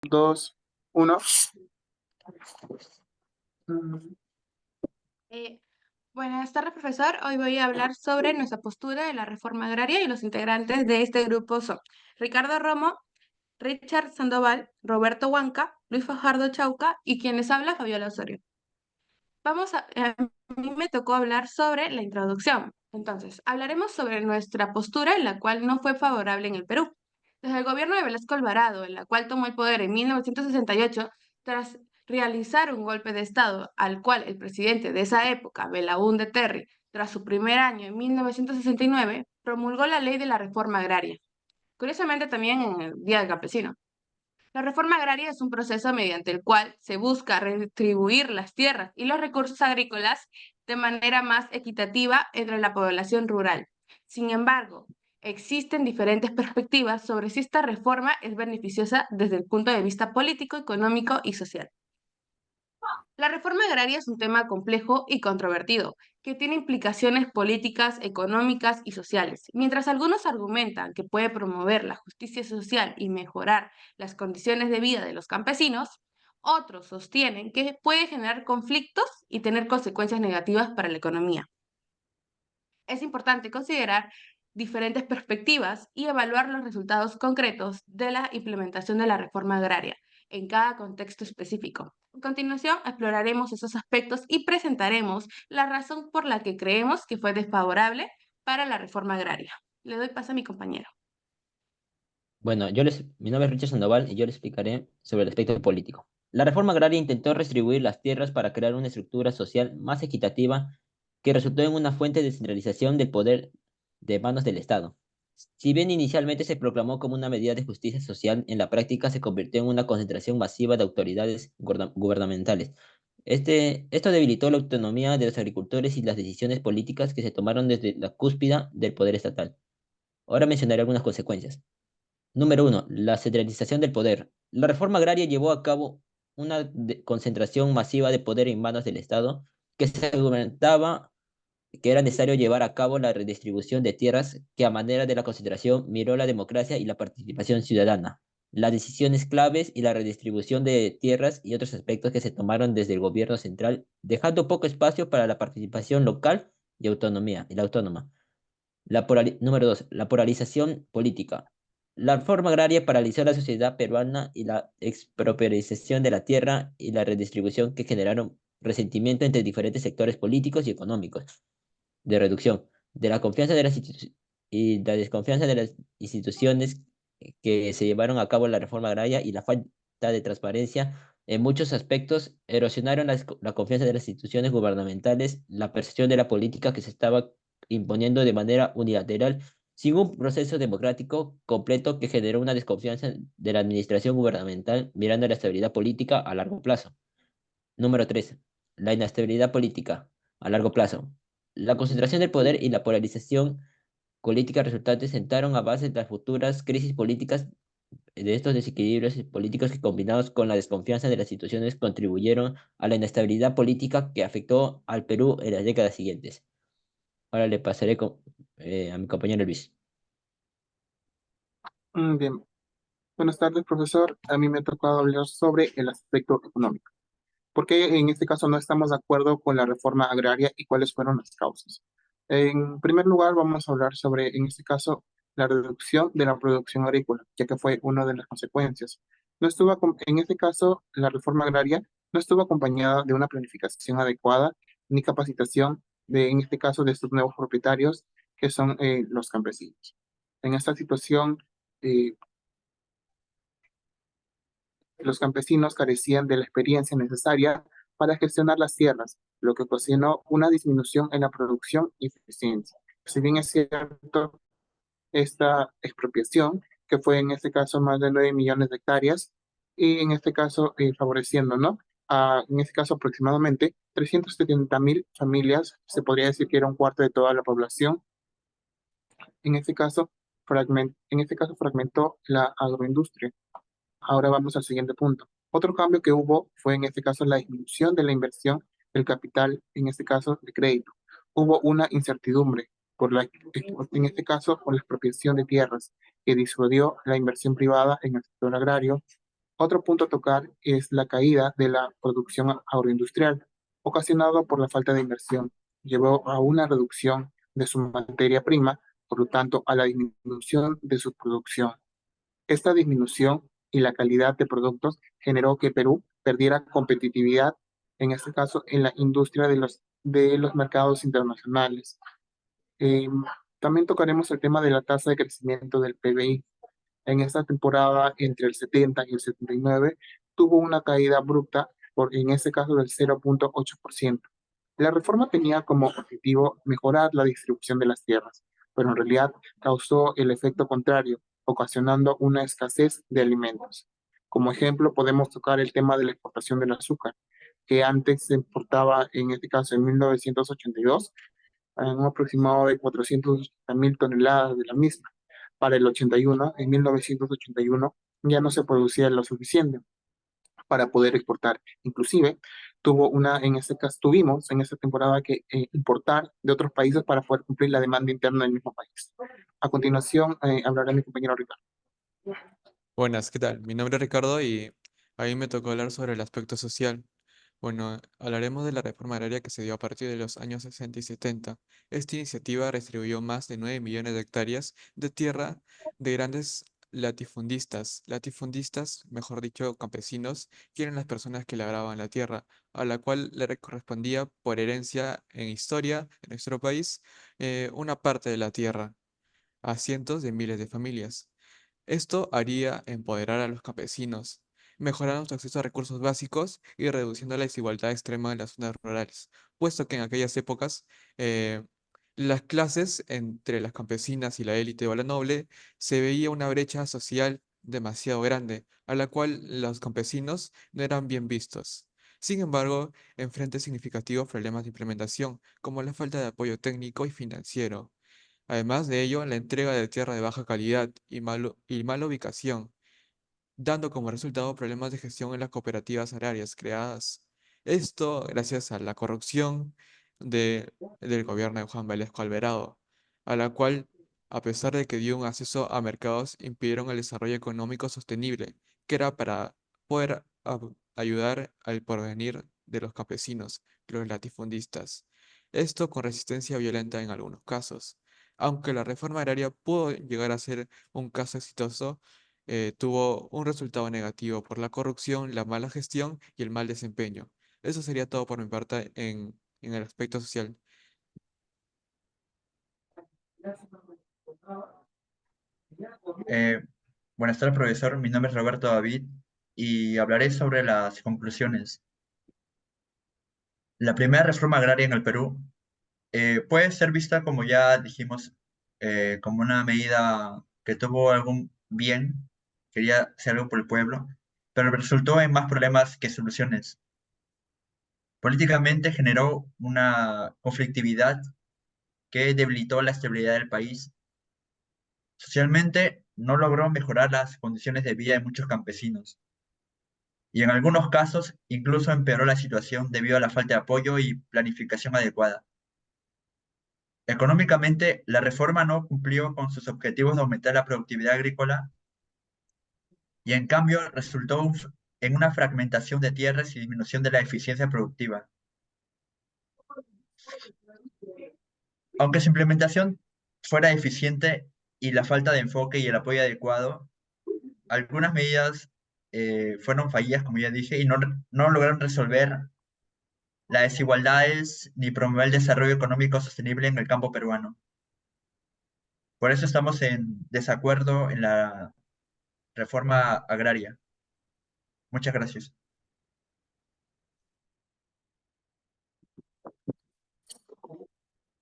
Dos, uno. Mm, Eh, Buenas tardes, profesor. Hoy voy a hablar sobre nuestra postura de la reforma agraria y los integrantes de este grupo son Ricardo Romo, Richard Sandoval, Roberto Huanca, Luis Fajardo Chauca y quien les habla, Fabiola Osorio. A mí me tocó hablar sobre la introducción. Entonces, hablaremos sobre nuestra postura en la cual no fue favorable en el Perú. Desde el gobierno de Velasco Alvarado, en la cual tomó el poder en 1968, tras realizar un golpe de Estado, al cual el presidente de esa época, Belaúnde Terry, tras su primer año en 1969, promulgó la ley de la reforma agraria. Curiosamente también en el Día del Campesino. La reforma agraria es un proceso mediante el cual se busca redistribuir las tierras y los recursos agrícolas de manera más equitativa entre la población rural. Sin embargo, existen diferentes perspectivas sobre si esta reforma es beneficiosa desde el punto de vista político, económico y social. La reforma agraria es un tema complejo y controvertido, que tiene implicaciones políticas, económicas y sociales. Mientras algunos argumentan que puede promover la justicia social y mejorar las condiciones de vida de los campesinos, otros sostienen que puede generar conflictos y tener consecuencias negativas para la economía. Es importante considerar diferentes perspectivas y evaluar los resultados concretos de la implementación de la reforma agraria en cada contexto específico. A continuación, exploraremos esos aspectos y presentaremos la razón por la que creemos que fue desfavorable para la reforma agraria. Le doy paso a mi compañero. Bueno, mi nombre es Richard Sandoval y yo les explicaré sobre el aspecto político. La reforma agraria intentó redistribuir las tierras para crear una estructura social más equitativa que resultó en una fuente de centralización del poder de manos del Estado. Si bien inicialmente se proclamó como una medida de justicia social, en la práctica se convirtió en una concentración masiva de autoridades gubernamentales. Esto debilitó la autonomía de los agricultores y las decisiones políticas que se tomaron desde la cúspide del poder estatal. Ahora mencionaré algunas consecuencias. Número uno, la centralización del poder. La reforma agraria llevó a cabo una concentración masiva de poder en manos del Estado, que se argumentaba que era necesario llevar a cabo la redistribución de tierras que a manera de la concentración miró la democracia y la participación ciudadana, las decisiones claves y la redistribución de tierras y otros aspectos que se tomaron desde el gobierno central, dejando poco espacio para la participación local y autonomía, y la autónoma. Número dos, la polarización política. La reforma agraria paralizó la sociedad peruana y la expropiación de la tierra y la redistribución que generaron resentimiento entre diferentes sectores políticos y económicos. De reducción de la confianza de las y la desconfianza de las instituciones que se llevaron a cabo la reforma agraria y la falta de transparencia en muchos aspectos erosionaron la confianza de las instituciones gubernamentales, la percepción de la política que se estaba imponiendo de manera unilateral, sin un proceso democrático completo que generó una desconfianza de la administración gubernamental mirando la estabilidad política a largo plazo. Número 3. La inestabilidad política a largo plazo. La concentración del poder y la polarización política resultantes sentaron a base de las futuras crisis políticas de estos desequilibrios políticos que combinados con la desconfianza de las instituciones contribuyeron a la inestabilidad política que afectó al Perú en las décadas siguientes. Ahora le pasaré a mi compañero Luis. Bien, buenas tardes, profesor. A mí me ha tocado hablar sobre el aspecto económico. ¿Por qué en este caso no estamos de acuerdo con la reforma agraria y cuáles fueron las causas? En primer lugar, vamos a hablar sobre, en este caso, la reducción de la producción agrícola, ya que fue una de las consecuencias. No estuvo, en este caso, la reforma agraria no estuvo acompañada de una planificación adecuada ni capacitación de, en este caso, de estos nuevos propietarios que son los campesinos. En esta situación, eh, los campesinos carecían de la experiencia necesaria para gestionar las tierras, lo que ocasionó una disminución en la producción y eficiencia. Si bien es cierto, esta expropiación, que fue en este caso más de 9 millones de hectáreas, y en este caso favoreciendo, ¿no? En este caso aproximadamente 370.000 familias, se podría decir que era un cuarto de toda la población. En este caso, en este caso fragmentó la agroindustria. Ahora vamos al siguiente punto. Otro cambio que hubo fue en este caso la disminución de la inversión del capital, en este caso de crédito. Hubo una incertidumbre en este caso por la expropiación de tierras que disuadió la inversión privada en el sector agrario Otro punto a tocar es la caída de la producción agroindustrial, ocasionado por la falta de inversión. Llevó a una reducción de su materia prima, por lo tanto, a la disminución de su producción. Esta disminución y la calidad de productos generó que Perú perdiera competitividad, en este caso en la industria de los mercados internacionales. Eh, También tocaremos el tema de la tasa de crecimiento del PBI. En esta temporada, entre el 70 y el 79, tuvo una caída abrupta, en ese caso del 0,8%. La reforma tenía como objetivo mejorar la distribución de las tierras, pero en realidad causó el efecto contrario, ocasionando una escasez de alimentos. Como ejemplo, podemos tocar el tema de la exportación del azúcar, que antes se importaba, en este caso en 1982, en un aproximado de 480.000 toneladas de la misma. Para el 81, en 1981, ya no se producía lo suficiente para poder exportar. Inclusive, en este caso, tuvimos en esta temporada que importar de otros países para poder cumplir la demanda interna del mismo país. A continuación, hablará mi compañero Ricardo. Buenas, ¿qué tal? Mi nombre es Ricardo y a mí me tocó hablar sobre el aspecto social. Bueno, hablaremos de la reforma agraria que se dio a partir de los años 60 y 70. Esta iniciativa distribuyó más de 9 millones de hectáreas de tierra de grandes latifundistas. Latifundistas, mejor dicho, campesinos, que eran las personas que labraban la tierra, a la cual le correspondía por herencia en historia, en nuestro país, una parte de la tierra a cientos de miles de familias. Esto haría empoderar a los campesinos, mejorando su acceso a recursos básicos y reduciendo la desigualdad extrema en las zonas rurales, puesto que en aquellas épocas eh, las clases entre las campesinas y la élite o la noble se veía una brecha social demasiado grande, a la cual los campesinos no eran bien vistos. Sin embargo, enfrenta significativos problemas de implementación, como la falta de apoyo técnico y financiero. Además de ello, la entrega de tierra de baja calidad y mala ubicación, dando como resultado problemas de gestión en las cooperativas agrarias creadas. Esto gracias a la corrupción del gobierno de Juan Velasco Alvarado, a la cual, a pesar de que dio un acceso a mercados, impidieron el desarrollo económico sostenible, que era para poder ayudar al porvenir de los campesinos, los latifundistas. Esto con resistencia violenta en algunos casos. Aunque la reforma agraria pudo llegar a ser un caso exitoso, tuvo un resultado negativo por la corrupción, la mala gestión y el mal desempeño. Eso sería todo por mi parte en el aspecto social. Eh, Buenas tardes, profesor. Mi nombre es Roberto David y hablaré sobre las conclusiones. La primera reforma agraria en el Perú puede ser vista, como ya dijimos, como una medida que tuvo algún bien, quería hacer algo por el pueblo, pero resultó en más problemas que soluciones. Políticamente generó una conflictividad que debilitó la estabilidad del país. Socialmente no logró mejorar las condiciones de vida de muchos campesinos y en algunos casos incluso empeoró la situación debido a la falta de apoyo y planificación adecuada. Económicamente, la reforma no cumplió con sus objetivos de aumentar la productividad agrícola y en cambio resultó en una fragmentación de tierras y disminución de la eficiencia productiva. Aunque su implementación fuera eficiente y la falta de enfoque y el apoyo adecuado, algunas medidas fueron fallidas, como ya dije, y no lograron resolver las desigualdades ni promover el desarrollo económico sostenible en el campo peruano. Por eso estamos en desacuerdo en la reforma agraria. Muchas gracias.